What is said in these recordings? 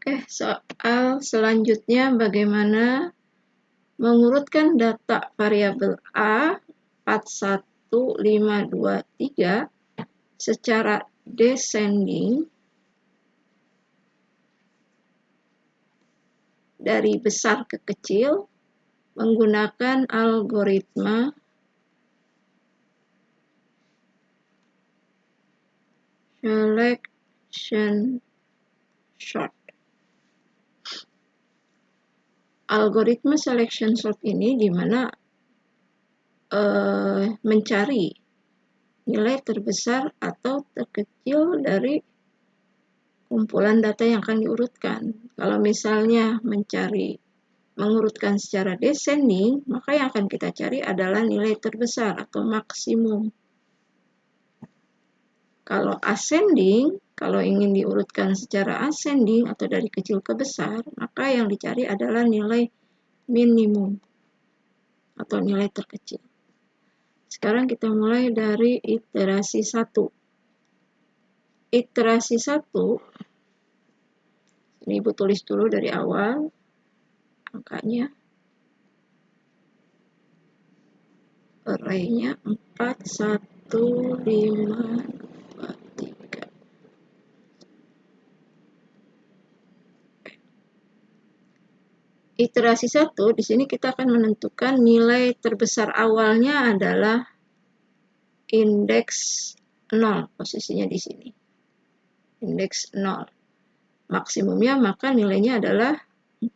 Oke, soal selanjutnya bagaimana mengurutkan data variabel A 41523 secara descending dari besar ke kecil menggunakan algoritma selection sort. Algoritma selection sort ini di mana mencari nilai terbesar atau terkecil dari kumpulan data yang akan diurutkan. Kalau misalnya mengurutkan secara descending, maka yang akan kita cari adalah nilai terbesar atau maksimum. Kalau ascending, kalau ingin diurutkan secara ascending atau dari kecil ke besar, maka yang dicari adalah nilai minimum atau nilai terkecil. Sekarang kita mulai dari iterasi 1. Iterasi 1, ini Ibu tulis dulu dari awal angkanya. Array-nya 4, 1, 5, 2, 3. Iterasi 1, di sini kita akan menentukan nilai terbesar awalnya adalah indeks 0, posisinya di sini. Indeks 0. Maksimumnya maka nilainya adalah 4.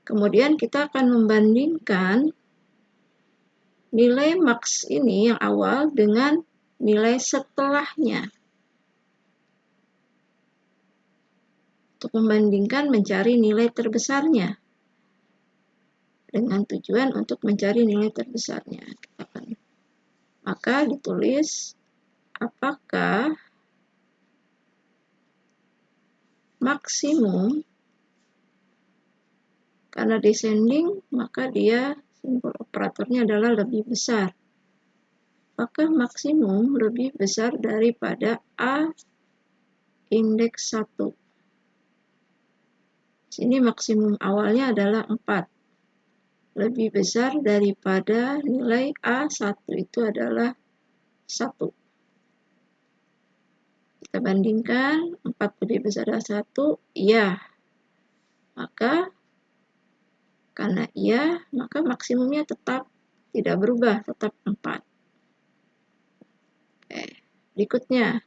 Kemudian kita akan membandingkan nilai max ini yang awal dengan nilai setelahnya. Untuk membandingkan mencari nilai terbesarnya. Dengan tujuan untuk mencari nilai terbesarnya. Maka ditulis apakah maksimum, karena descending maka dia simbol operatornya adalah lebih besar. Apakah maksimum lebih besar daripada A indeks 1? Sini maksimum awalnya adalah 4. Lebih besar daripada nilai A1 itu adalah 1. Kita bandingkan 4 lebih besar dari 1, iya. Maka karena iya, maka maksimumnya tetap tidak berubah, tetap 4. Berikutnya,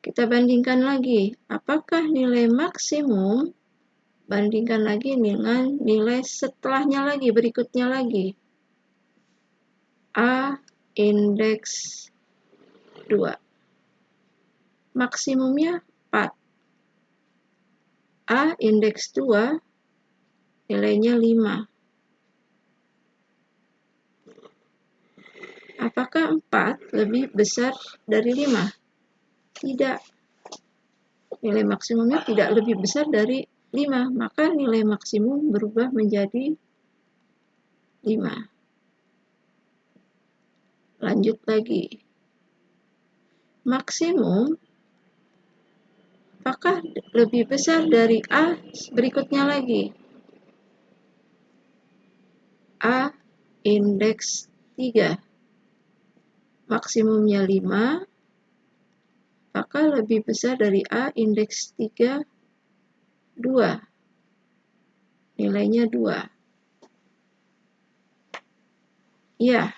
kita bandingkan lagi. Apakah nilai maksimum bandingkan lagi dengan nilai setelahnya lagi, berikutnya lagi. A indeks 2. Maksimumnya 4. A indeks 2 nilainya 5. Apakah 4 lebih besar dari 5? Tidak. Nilai maksimumnya tidak lebih besar dari 5, maka nilai maksimum berubah menjadi 5. Lanjut lagi. Maksimum apakah lebih besar dari A berikutnya lagi? A indeks 3. Maksimumnya 5. Apakah lebih besar dari A indeks 3? 2. Nilainya 2. Ya.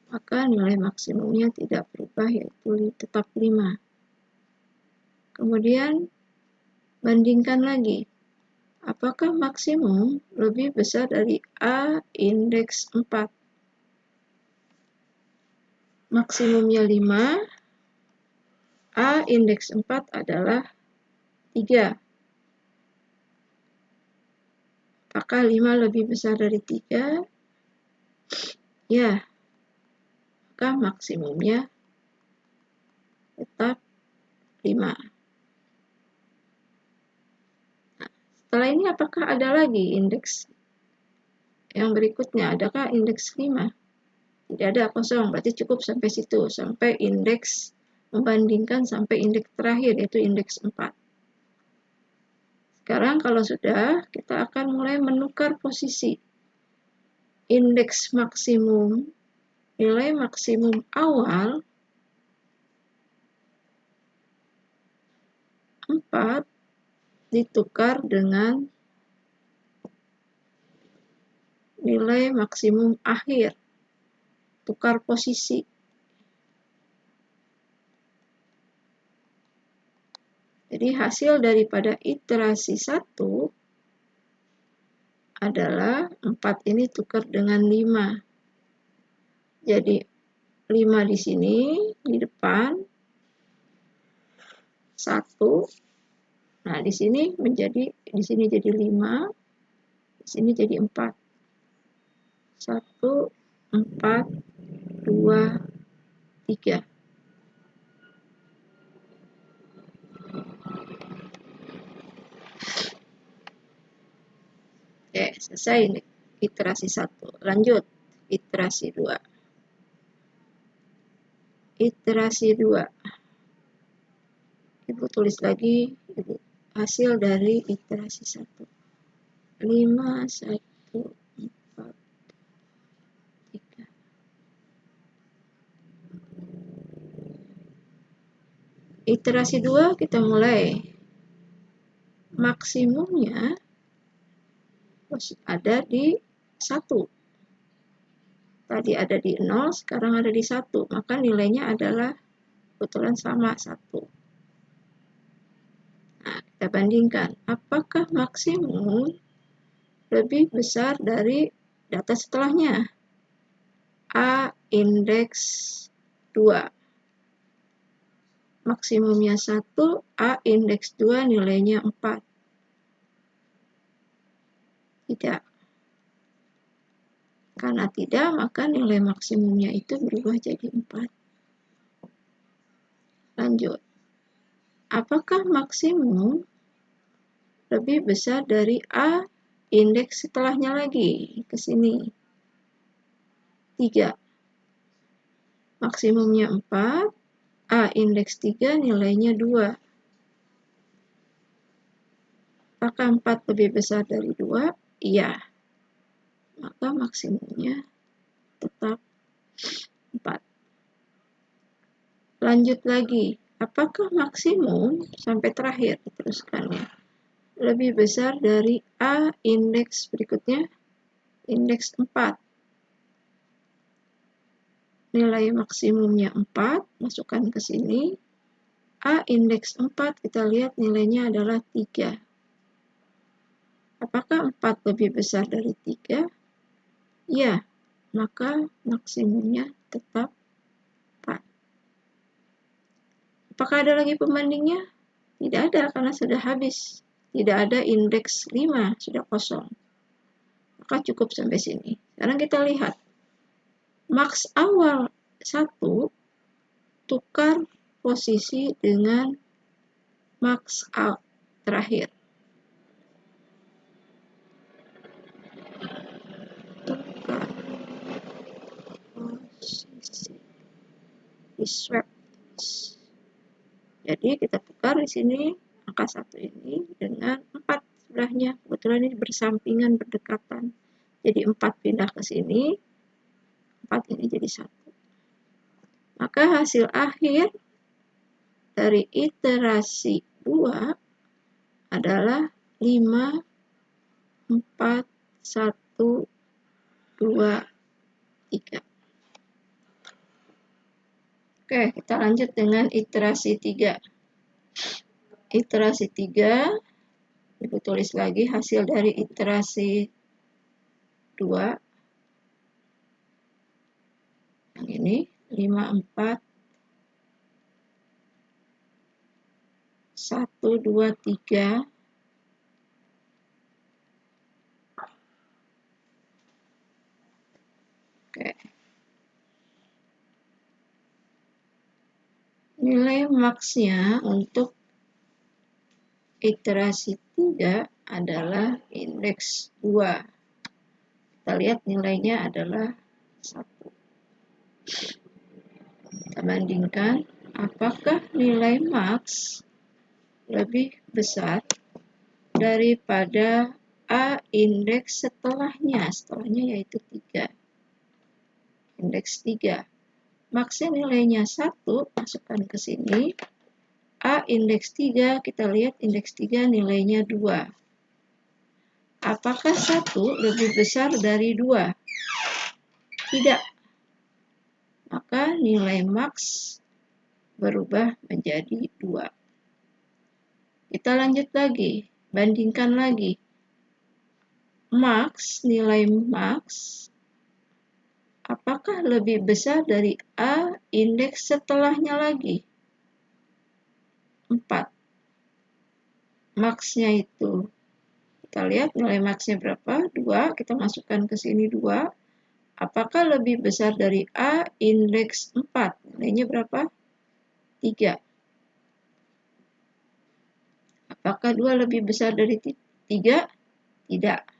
Maka nilai maksimumnya tidak berubah, yaitu tetap 5. Kemudian bandingkan lagi. Apakah maksimum lebih besar dari A indeks 4? Maksimumnya 5. A indeks 4 adalah 3. Apakah 5 lebih besar dari 3? Ya. Maka maksimumnya tetap 5. Nah, setelah ini apakah ada lagi indeks yang berikutnya? Adakah indeks 5? Tidak ada, kosong. Berarti cukup sampai situ, sampai indeks membandingkan sampai indeks terakhir, yaitu indeks 4. Sekarang kalau sudah, kita akan mulai menukar posisi. Indeks maksimum, nilai maksimum awal 4 ditukar dengan nilai maksimum akhir. Tukar posisi. Jadi hasil daripada iterasi 1 adalah 4 ini tukar dengan 5. Jadi 5 di sini, di depan. 1. Nah, di sini jadi 5, di sini jadi 4. 1, 4, 2, 3. Oke, selesai ini iterasi 1. Lanjut, iterasi 2. Iterasi 2. Ibu tulis lagi hasil dari iterasi 1. 5, 1, 4, 3. Iterasi 2 kita mulai. Maksimumnya ada di 1. Tadi ada di 0, sekarang ada di 1. Maka nilainya adalah kebetulan sama 1. Nah, kita bandingkan. Apakah maksimum lebih besar dari data setelahnya? A indeks 2. Maksimumnya 1, A indeks 2 nilainya 4. Tidak. Karena tidak, maka nilai maksimumnya itu berubah jadi 4. Lanjut. Apakah maksimum lebih besar dari A indeks setelahnya lagi? Ke sini. 3. Maksimumnya 4, A indeks 3 nilainya 2. Apakah 4 lebih besar dari 2? Iya. Maka maksimumnya tetap 4. Lanjut lagi. Apakah maksimum sampai terakhir diteruskannya lebih besar dari A indeks berikutnya? Indeks 4. Nilai maksimumnya 4, masukkan ke sini. A indeks 4, kita lihat nilainya adalah 3. Apakah 4 lebih besar dari 3? Ya, maka maksimumnya tetap 4. Apakah ada lagi pembandingnya? Tidak ada, karena sudah habis. Tidak ada indeks 5, sudah kosong. Maka cukup sampai sini. Sekarang kita lihat. Maks awal 1 tukar posisi dengan maks terakhir. Tukar posisi. Di swap. Jadi kita tukar di sini angka 1 ini dengan 4 sebelahnya. Kebetulan ini bersampingan, berdekatan. Jadi 4 pindah ke sini, 4 ini jadi 1. Maka hasil akhir dari iterasi 2 adalah 5, 4, 1, 2, 3. Oke, kita lanjut dengan iterasi 3. Iterasi 3, Ibu tulis lagi hasil dari iterasi 2. Yang ini 5, 4, 1, 2, 3. Oke. Nilai maksnya untuk iterasi 3 adalah indeks 2. Kita lihat nilainya adalah 1. Kita bandingkan apakah nilai maks lebih besar daripada A indeks setelahnya yaitu 3. Indeks 3. Maksnya nilainya 1, masukkan ke sini. A indeks 3, kita lihat indeks 3 nilainya 2. Apakah 1 lebih besar dari 2? Tidak. Maka nilai maks berubah menjadi 2. Kita lanjut lagi, bandingkan lagi. Nilai maks, apakah lebih besar dari A indeks setelahnya lagi? 4. Maksnya itu, kita lihat nilai maksnya berapa? 2, kita masukkan ke sini 2. Apakah lebih besar dari A indeks 4? Nilainya berapa? 3. Apakah 2 lebih besar dari 3? Tidak.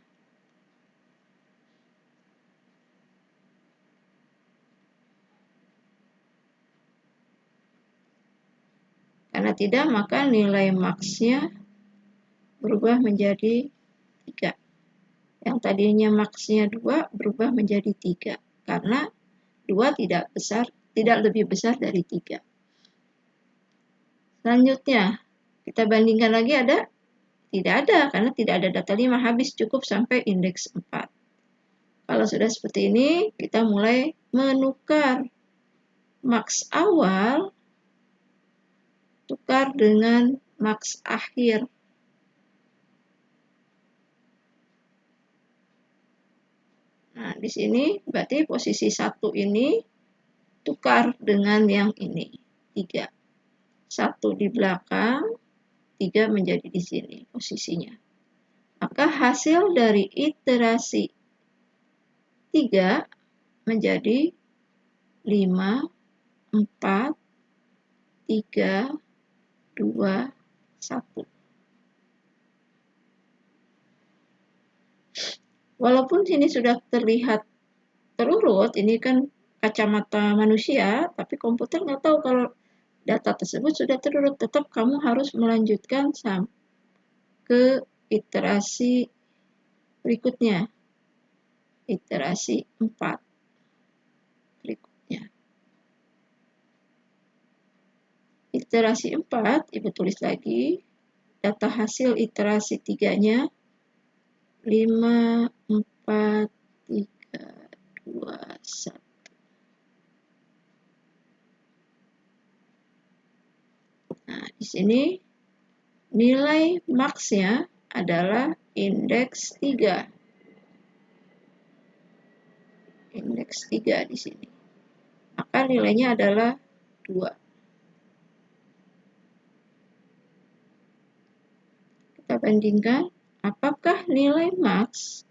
Karena tidak, maka nilai maksnya berubah menjadi 3. Yang tadinya maksnya 2 berubah menjadi 3. Karena 2 tidak lebih besar dari 3. Selanjutnya, kita bandingkan lagi ada? Tidak ada, karena tidak ada data 5, habis cukup sampai indeks 4. Kalau sudah seperti ini, kita mulai menukar maks awal, tukar dengan maks akhir. Nah, di sini berarti posisi 1 ini tukar dengan yang ini, 3. 1 di belakang, 3 menjadi di sini posisinya. Maka hasil dari iterasi 3 menjadi 5, 4, 3, 2, 1. Walaupun sini sudah terlihat terurut, ini kan kacamata manusia, tapi komputer nggak tahu kalau data tersebut sudah terurut. Tetap kamu harus melanjutkan ke iterasi berikutnya, iterasi 4 berikutnya. Iterasi 4, Ibu tulis lagi, data hasil iterasi 3-nya 5, 4, 3, 2, 1. Nah, di sini nilai maksnya adalah indeks 3. Indeks 3 di sini. Maka nilainya adalah 2. Kita bandingkan, apakah nilai maks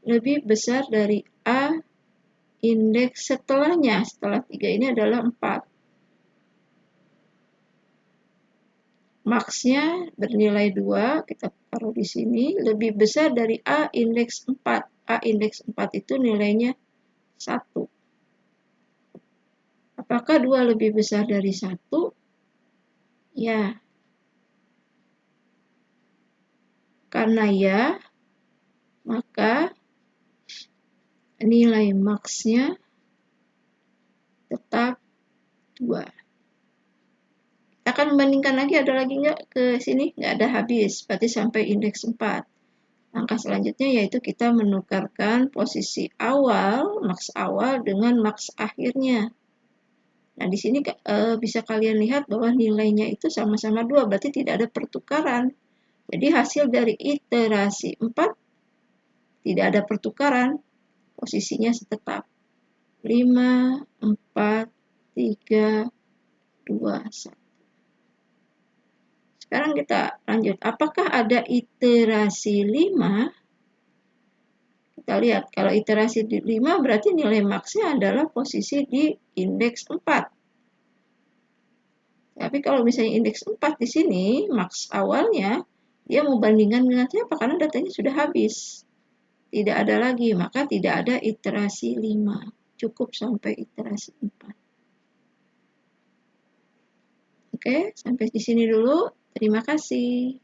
lebih besar dari A indeks setelahnya? Setelah 3 ini adalah 4. Maksnya bernilai 2, kita taruh di sini, lebih besar dari A indeks 4. A indeks 4 itu nilainya 1. Apakah 2 lebih besar dari 1? Ya. Karena ya, maka nilai maksnya tetap 2. Kita akan membandingkan lagi, ada lagi nggak ke sini? Nggak ada, habis. Berarti sampai indeks 4. Langkah selanjutnya yaitu kita menukarkan posisi awal, maks awal dengan maks akhirnya. Nah, di sini bisa kalian lihat bahwa nilainya itu sama-sama 2, berarti tidak ada pertukaran. Jadi hasil dari iterasi 4 tidak ada pertukaran, posisinya tetap 5, 4, 3, 2, 1. Sekarang kita lanjut, apakah ada iterasi 5? Kita lihat, kalau iterasi 5 berarti nilai maksnya adalah posisi di indeks 4. Tapi kalau misalnya indeks 4 di sini, maks awalnya, dia mau bandingkan dengan siapa? Karena datanya sudah habis. Tidak ada lagi, maka tidak ada iterasi 5. Cukup sampai iterasi 4. Oke, sampai di sini dulu. Terima kasih.